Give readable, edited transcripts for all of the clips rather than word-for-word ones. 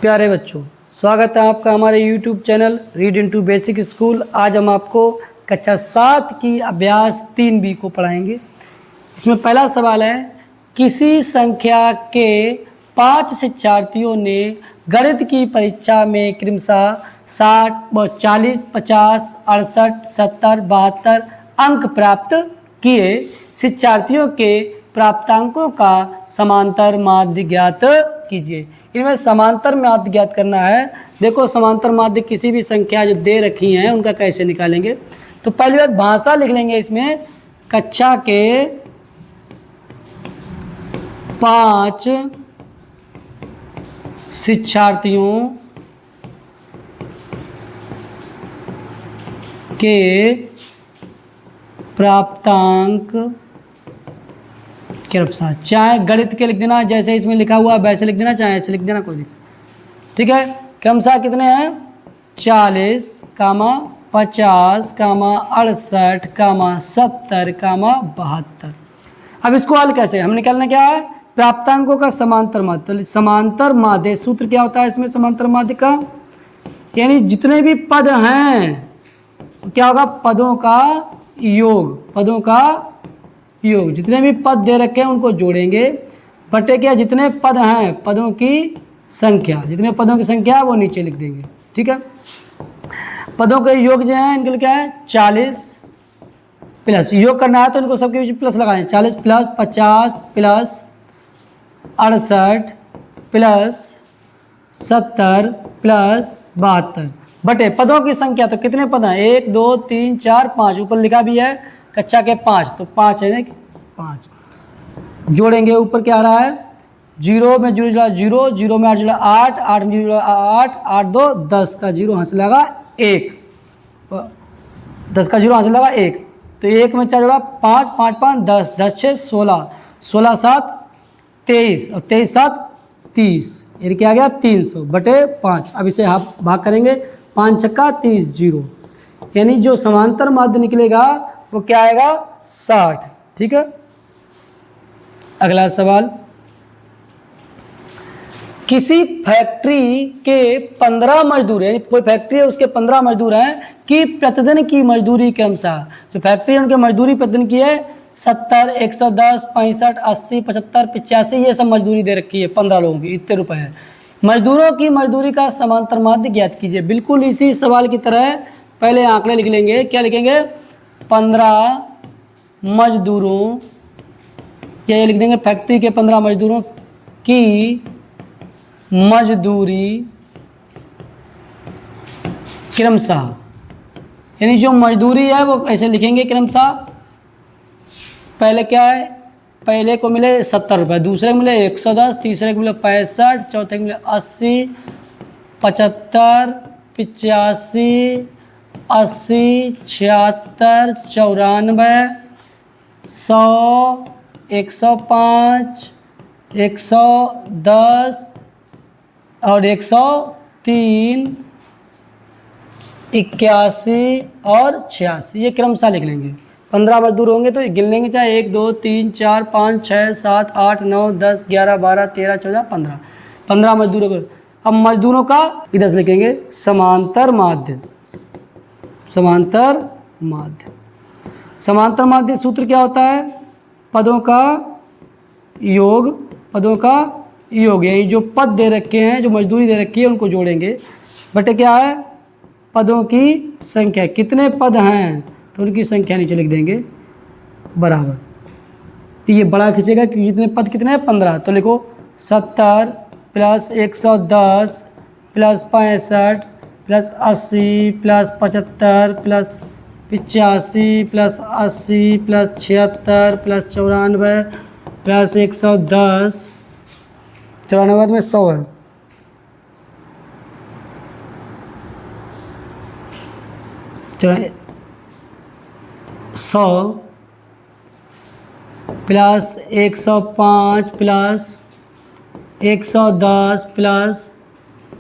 प्यारे बच्चों, स्वागत है आपका हमारे YouTube channel read into basic school. आज हम आपको कक्षा 7 की अभ्यास 3B को पढ़ाएंगे। इसमें पहला सवाल है, किसी संख्या के 5 शिक्षार्थियों ने गणित की परीक्षा में क्रमशः 60, 40, 50, 68, 70, 72 अंक प्राप्त किए। शिक्षार्थियों के प्राप्तांकों का समांतर माध्य ज्ञात कीजिए। इनमें समांतर माध्य ज्ञात करना है। देखो, समांतर माध्य किसी भी संख्या जो दे रखी हैं उनका कैसे निकालेंगे। तो पहली बात भाषा लिख लेंगे। इसमें कक्षा के 5 शिक्षार्थियों के प्राप्तांक क्रमशः, चाहे गणित के लिख देना जैसे इसमें लिखा हुआ वैसे लिख देना, चाहे ऐसे लिख देना, कोई दिक्कत। ठीक है, क्रमशः कितने हैं? 40, 50, 68, 70, 72। अब इसको हल कैसे हम निकालना, क्या है? प्राप्तांकों का समांतर माध्य। तो समांतर माध्य सूत्र क्या होता है इसमें? समांतर माध्य का यानी जितने भी पद हैं क्या होगा? पदों का योग। पदों का योग, जितने भी पद दे रखे हैं उनको जोड़ेंगे बटे क्या, जितने पद हैं पदों की संख्या। जितने पदों की संख्या वो नीचे लिख देंगे। ठीक है, पदों के योग जो है इनके लिए क्या है? 40 प्लस, योग करना है तो इनको सबके बीच प्लस लगाएं। 40 प्लस 50 प्लस 68 प्लस 70 प्लस 72 बटे पदों की संख्या। तो कितने पद हैं? 1 2 3 4 5। ऊपर लिखा भी है कक्षा के 5, तो 5 है, 5 जोड़ेंगे। ऊपर क्या आ रहा है? 0 में 0 जुड़ा 0, 0 में 8 जुड़ा 8, 8 में 0 जुड़ा 8, 8 2 10 का 0 हासिल लगा 1, 10 का 0 हासिल लगा 1। तो 1 में 4 जुड़ा 5, 5 5 10, 10 6 16, 16 7 23 और 23 7 30। ये क्या आ गया? 300 बटे 5। अब इसे हाफ भाग करेंगे, 5 छक्का 30, 0। यानी जो समांतर माध्य निकलेगा वो क्या आएगा? 60। ठीक है, अगला सवाल, किसी फैक्ट्री के 15 मजदूर, यानी कोई फैक्ट्री है उसके 15 मजदूर हैं कि प्रतिदिन की मजदूरी क्रमशः, जो फैक्ट्री है उनके मजदूरी प्रतिदिन की है 70, 110, 65, 80, 75, 85। ये सब मजदूरी दे रखी है 15 लोगों की, इतने रुपए है। मजदूरों की मजदूरी का समांतर माध्य ज्ञात कीजिए। बिल्कुल इसी सवाल की तरह पहले आंकड़े लिख लेंगे। क्या लिखेंगे? 15 मजदूरों, ये लिख देंगे फैक्ट्री के 15 मजदूरों की मजदूरी क्रमशः, यानी जो मजदूरी है वो ऐसे लिखेंगे क्रमशः। पहले क्या है? पहले को मिले 70 रुपये, दूसरे को मिले 110, तीसरे को मिले 65, चौथे को मिले 80, 75, 85, 80, 76, 94, 100, 105, 110 और 103, 81 और 86। ये क्रमशः लिख लेंगे। 15 मजदूर होंगे तो गिन लेंगे, चाहे 1 2 3 4 5 6 7 8 9 10 11 12 13 14 15। 15 मजदूरों को, अब मजदूरों का इधर से लिखेंगे समांतर माध्य। समांतर माध्य, समांतर माध्य सूत्र क्या होता है? पदों का योग। पदों का योग, यही जो पद दे रखे हैं, जो मजदूरी दे रखी है उनको जोड़ेंगे बटे क्या है? पदों की संख्या। कितने पद हैं तो उनकी संख्या नीचे लिख देंगे बराबर। तो ये बड़ा खींचेगा कि जितने पद कितने हैं? 15। तो लिखो 70 plus 110 plus 65 plus 80 plus 75 plus 85 plus 80 plus 76 plus 94 plus 110, 94 में 100 है। चलो 100 plus 105 plus 110 plus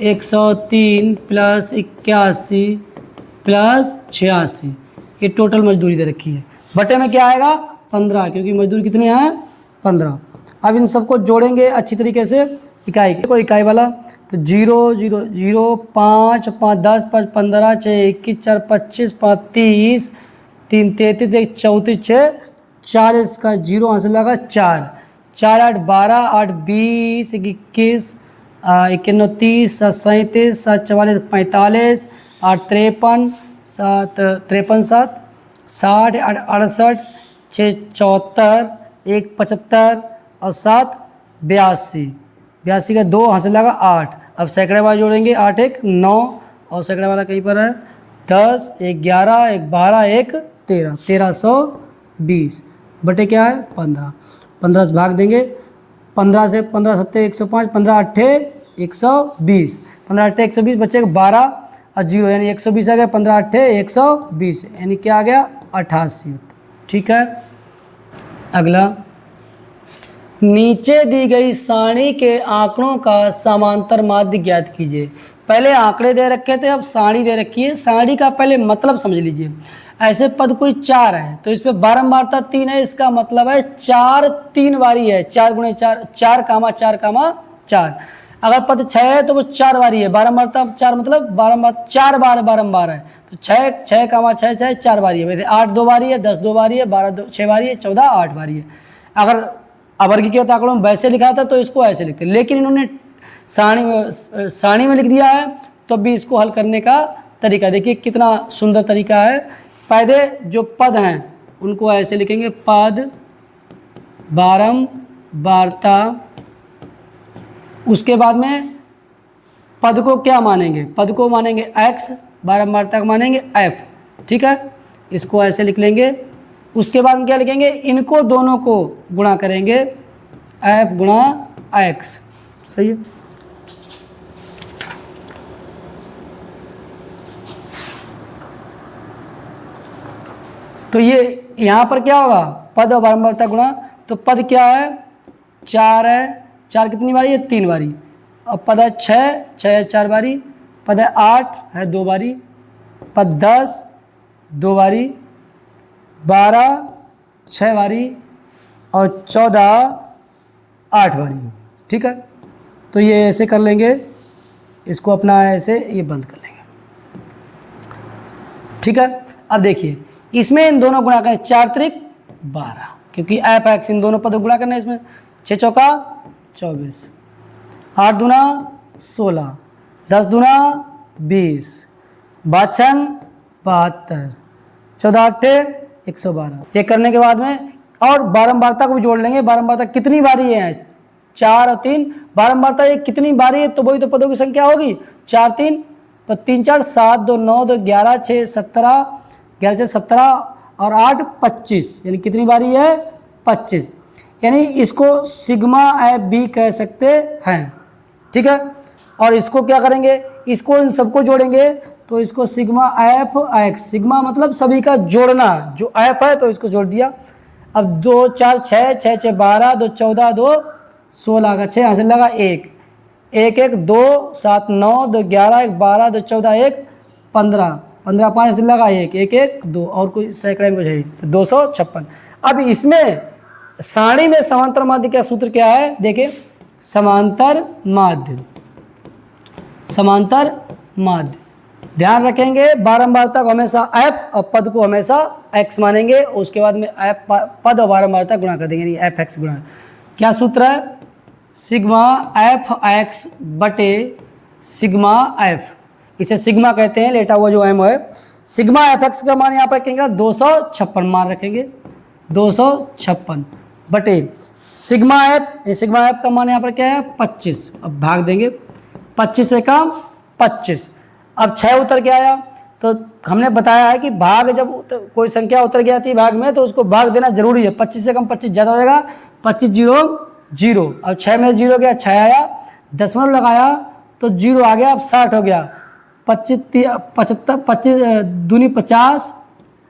103 plus 81 plus 86। ये टोटल मजदूरी दे रखी है। बटे में क्या आएगा? 15, क्योंकि मजदूर कितने हैं? 15। अब इन सबको जोड़ेंगे अच्छी तरीके से। इकाई कोई इकाई वाला, तो 0 0 0 5 5 10 5 15 6 21 4 25 5 30 3 33 34 6 40 का 0 वहाँ से लगा 4 4 8 12 8 20 21 91 30 7 37 7 44 45 8 53 7 53 7 60 8 68 6 74 1 75 और 7 82 82 का 2 वहाँ से लगा 8। अब सैकड़े वाला जोड़ेंगे 8 1 9 और सैकड़े वाला कहीं पर है 10 1 11 1 12 1 13 1320 बटे क्या है 15। 15 से भाग देंगे 15 से 15 सत्ते 105 15 अट्ठे 120 15 अट्ठे 120 बचेगा 12 और 0 यानी 120 आ गया 15 अट्ठे 120 यानी क्या आ गया 88। ठीक है। अगला, नीचे दी गई सारणी के आंकड़ों का समांतर माध्य ज्ञात कीजिए। पहले आंकड़े दे रखे थे, अब सारणी दे रखी है। सारणी का पहले मतलब समझ लीजिए। ऐसे पद कोई 4 है तो इस पर बारंबारता 3 है, इसका मतलब है 4 3 बारी है, 4 गुणे 4 4 कामा 4 कामा 4। अगर पद 6 है तो वो 4 बारी है, बारंबारता 4 मतलब बारंबार 4 बार बारंबार है, तो 6 6 कामा 6 6 4 बारी है। वैसे 8 2 बारी है, 10 2 बारी है, 12 6 बारी है, 14 8 बारी है। अगर अवर्गीकृत आंकड़ों में वैसे लिखा था तो इसको ऐसे लिखते, लेकिन इन्होंने सारणी में लिख दिया है, तो भी इसको हल करने का तरीका देखिए कितना सुंदर तरीका है। पहले जो पद हैं उनको ऐसे लिखेंगे, पद बारंबारता, उसके बाद में पद को क्या मानेंगे, पद को मानेंगे x, बारंबारता को मानेंगे f। ठीक है, इसको ऐसे लिख लेंगे। उसके बाद में क्या लिखेंगे, इनको दोनों को गुणा करेंगे f गुणा x। सही है। तो ये यहाँ पर क्या होगा, पद और बारंबारता गुणा, तो पद क्या है 4 है, 4 कितनी बारी है 3 बारी, और पद है 6 6 है 4 बारी, पद है 8 है 2 बारी, पद 10 2 बारी, 12 6 बारी और 14 8 बारी। ठीक है, तो ये ऐसे कर लेंगे, इसको अपना ऐसे ये बंद कर लेंगे। ठीक है, अब देखिए इसमें इन दोनों गुणा करें, 4 त्रिक 12, क्योंकि f x इन दोनों पदों गुणा करना है। इसमें 6 चौका 24, 8 दूना 16, 10 दूना 20, 52 72, 14 अट्ठे 112। ये करने के बाद में और बारंबारता को भी जोड़ लेंगे। बारंबारता कितनी बारी है, 4 और 3, बारंबारता ये कितनी बारी है, तो वही तो पदों की संख्या होगी, 4 3 तो 3 4 7 2 9 2 11 6 17, 11 6 17 और 8 25, यानी कितनी बारी है 25, यानी इसको सिग्मा एफ बी कह सकते हैं। ठीक है, और इसको क्या करेंगे, इसको इन सबको जोड़ेंगे, तो इसको सिग्मा एफ एक्स, सिग्मा मतलब सभी का जोड़ना, जो एफ है तो इसको जोड़ दिया। अब 2 4 6 6 6 12 2 14 2 16 का 6 यहाँ से लगा 1 1 1 2 7 9 2 11 1 12 2 14 1 15 15 5 से लगा 1 1 1 2 और कोई सैकड़े में है तो 256। अब इसमें सारणी में समांतर माध्य का सूत्र क्या है, देखिए समांतर माध्य, समांतर माध्य ध्यान रखेंगे, बारंबारता को हमेशा f और पद को हमेशा x मानेंगे। उसके बाद में f पद और बारंबारता गुणा कर देंगे, यानी एफ एक्स गुणा। क्या सूत्र है, सिग्मा एफ एक्स बटे सिग्मा एफ, इसे सिग्मा कहते हैं, लेटा हुआ जो एम है। सिग्मा एफ एक्स का मान यहाँ पर रखेंगे 256 मान रखेंगे, 256 बटे सिग्मा एफ, ये सिग्मा एफ का मान यहाँ पर क्या है 25। अब भाग देंगे, 25 से कम 25। अब 6 उतर के आया, तो हमने बताया है कि भाग जब कोई संख्या उतर गई आती है भाग में तो उसको भाग देना जरूरी है। 25 से कम 25 ज़्यादा हो जाएगा, 25 0 0। अब 6 में 0 गया, 6 आया, दशमलव लगाया तो 0 आ गया, अब 60 हो गया। 25 75 25 दूनी 50,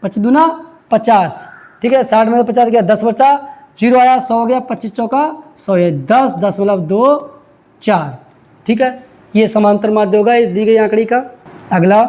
25 दूना 50। ठीक है, 60 में 50 गया, 10 बचा, 0 आया, 100 हो गया, 25 चौका 100 है, 10.24। ठीक है, ये समांतर माध्य होगा इस दी गई आंकड़ी का। अगला,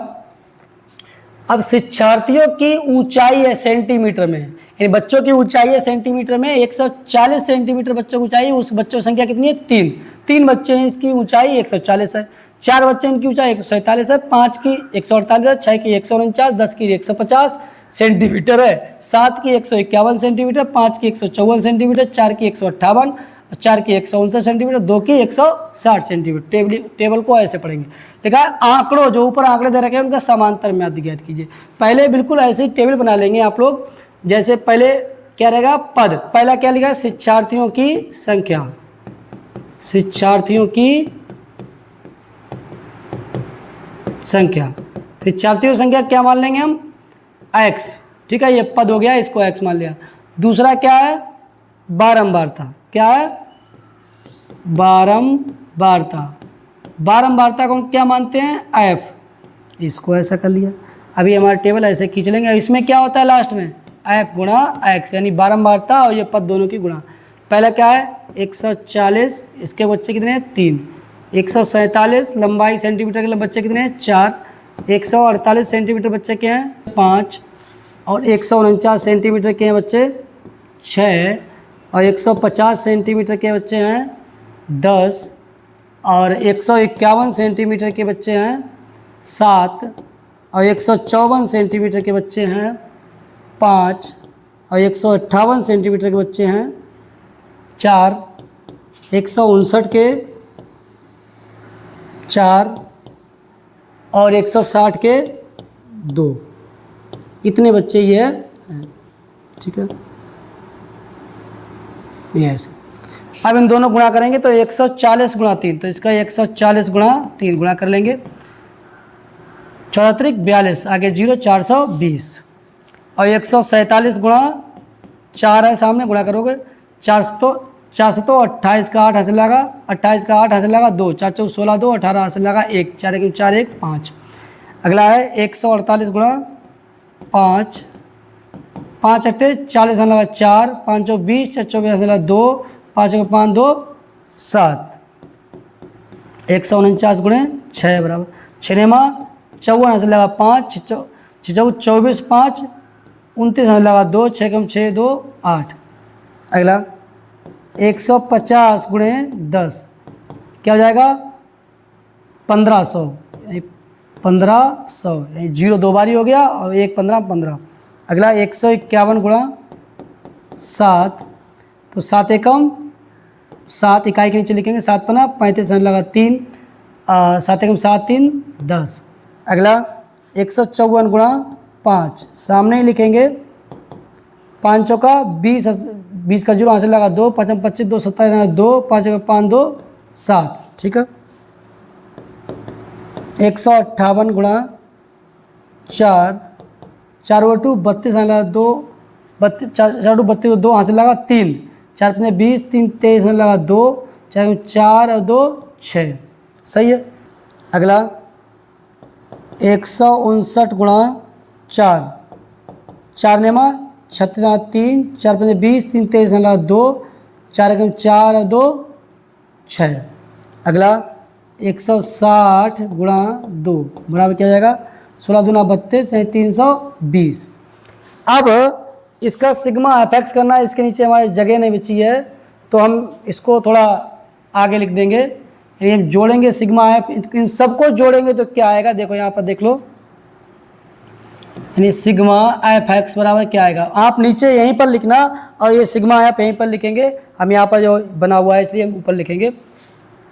अब शिक्षार्थियों की ऊंचाई है सेंटीमीटर में, यानी बच्चों की ऊंचाई है सेंटीमीटर में 140 सेंटीमीटर बच्चों की ऊंचाई, उस बच्चों की संख्या कितनी है 3। 3 बच्चे हैं, इसकी ऊंचाई 140 है। 4 बच्चे इनकी ऊंचाई 147 है, 5 की 148 है, 6 की 149, 10 की 150 सेंटीमीटर है, 7 की 151 सेंटीमीटर, 5 की 154 सेंटीमीटर, 4 की 158, 4 की 159 सेंटीमीटर, 2 की 160 सेंटीमीटर। टेबल को ऐसे पढ़ेंगे। देखा आंकड़ों जो ऊपर आंकड़े दे रखे हैं उनका समांतर में ज्ञात कीजिए। पहले बिल्कुल ऐसे ही टेबल बना लेंगे आप लोग। जैसे पहले क्या रहेगा, पद, पहला क्या लिखा है, शिक्षार्थियों की संख्या, शिक्षार्थियों की संख्या, शिक्षार्थियों की संख्या क्या मान लेंगे हम, x, ठीक है, ये पद हो गया, इसको x मान लिया। दूसरा क्या है, बारंबारता, क्या है, बारंबारता, बारंबारता को क्या मानते हैं, f, इसको ऐसा कर लिया। अभी हमारा टेबल ऐसे खींच लेंगे। इसमें क्या होता है लास्ट में, f गुणा x, यानी बारंबारता और ये पद दोनों की गुणा। पहला क्या है 140, इसके बच्चे कितने हैं 3। 147 लंबाई सेंटीमीटर के बच्चे कितने हैं 4। 148 सेंटीमीटर बच्चे के हैं 5, और 149 सेंटीमीटर के हैं बच्चे 6, और 150 सेंटीमीटर के बच्चे हैं 10, और 151 सेंटीमीटर के बच्चे हैं 7, और 154 सेंटीमीटर के बच्चे हैं 5, और 158 सेंटीमीटर के बच्चे हैं 4, 159 के 4, और 160 के 2। इतने बच्चे ये हैं, ठीक है, ये ऐसे। अब इन दोनों गुणा करेंगे तो 140 गुणा 3, तो इसका 140 गुणा 3 गुणा कर लेंगे। 4 42, आगे 0, 420, और 147 गुणा 4 है सामने, गुणा करोगे 428 का 8 हासिल लगा, 28 का 8 हासिल लगा 2, 4 4 16 2, 18 हासिल लगा 1, 4 1 4 1 5। अगला है 148 गुणा 5, 5 अट्ठे 40 हासिल लगा 4, 5 20, 4 24 हासिल लगा 2, 5 5 2 7। 149 गुणे 6 बराबर 6 मा 54 हासिल लगा 5, 6 24 5 29 हासिल लगा 2, 6 कम 6 2 8। अगला 150 गुणे 10 क्या हो जाएगा 1500, 1500, 0 2 बारी हो गया और 1 15 15। अगला 151 गुणा 7, तो 7 एकम 7 इकाई के नीचे लिखेंगे 7 पना 35 लगा 3, 7 एकम 7 3 10। अगला 154 गुणा 5, सामने ही लिखेंगे 5 चौका 20 का 0 हासिल लगा 2, 5 25 2 27 2, 5 5 2 7, ठीक है। 158 गुणा 4, 4 2 32 हासिल लगा 2, 4 32 2 हासिल लगा 3, 4 5 20 3 23 हासिल लगा 2, 4 और 2 6, सही है। अगला 159 गुणा 4, 4 नेमा 36 3, 4 5 20 3 23 लगा 2, 4 1 4 और 2 6। अगला 160 गुणा 2 बराबर क्या हो जाएगा 16 दूना 32 320। अब इसका सिग्मा एफएक्स करना है, इसके नीचे हमारी जगह नहीं बची है तो हम इसको थोड़ा आगे लिख देंगे, यानी हम जोड़ेंगे सिग्मा एफ, इन सबको जोड़ेंगे तो क्या आएगा, देखो यहाँ पर देख लो, यानी सिग्मा एफ एक्स बराबर क्या आएगा, आप नीचे यहीं पर लिखना और ये सिग्मा एफ यहीं पर लिखेंगे, हम यहाँ पर जो बना हुआ है इसलिए हम ऊपर लिखेंगे।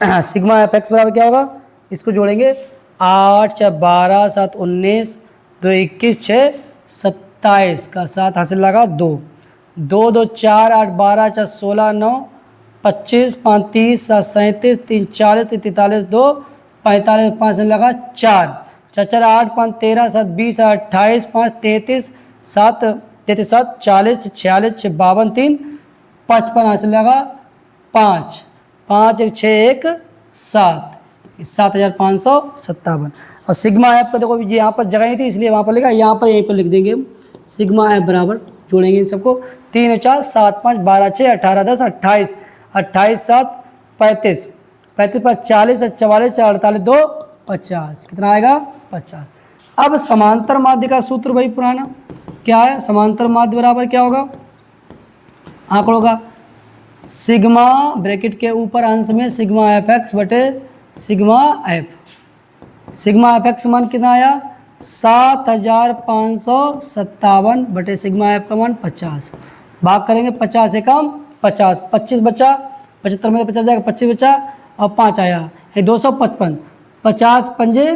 सिग्मा एफ एक्स बराबर क्या होगा, इसको जोड़ेंगे 8 4 12 7 19 2 21 6 27 का 7 हासिल लगा 2 2 2 4 8 12 4 16 9 25 5 30 7 37 3 40 3 43 2 45 5 लगा 4 4 4 8 5 13 7 20 28 5 33 7 33 7 40 46 6 52 3 55 हासिल लगा 5 5 1 6 1 7 7557। और सिग्मा एफ का देखो यहाँ पर जगह नहीं थी इसलिए वहाँ पर लिखा, यहाँ पर यहीं पर लिख देंगे हम सिग्मा एफ बराबर, जोड़ेंगे इन सबको 3 4 7 5 12 6 18 10 28 28 7 35 35 5 40 44 4 48 2 50, कितना आएगा 50। अब समांतर माध्य का सूत्र भाई पुराना क्या है, समांतर माध्य बराबर क्या होगा, आंकड़ों का सिग्मा ब्रैकेट के ऊपर अंश में सिग्मा एफ एक्स बटे sigma F, sigma F x मान कितना आया 7557 बटे सिग्मा एफ का मान 50, भाग करेंगे 50 से कम 50, 25 बचा, 75 में 50 जाएगा, 25 बचा और 5 आया, ये 255, 50 पंजे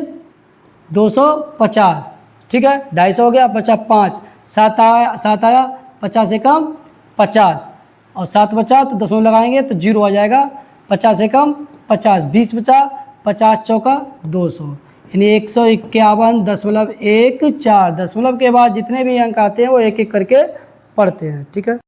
250, ठीक है 250 हो गया, बचा 5, 7 आया 50 से कम 50 और 7 बचा तो 10 लगाएंगे तो 0 आ जाएगा, 50 से कम 50, 20 बचा, 50 चौका 200, यानी 151.14, दशमलव के बाद जितने भी अंक आते हैं वो एक एक करके पढ़ते हैं, ठीक है।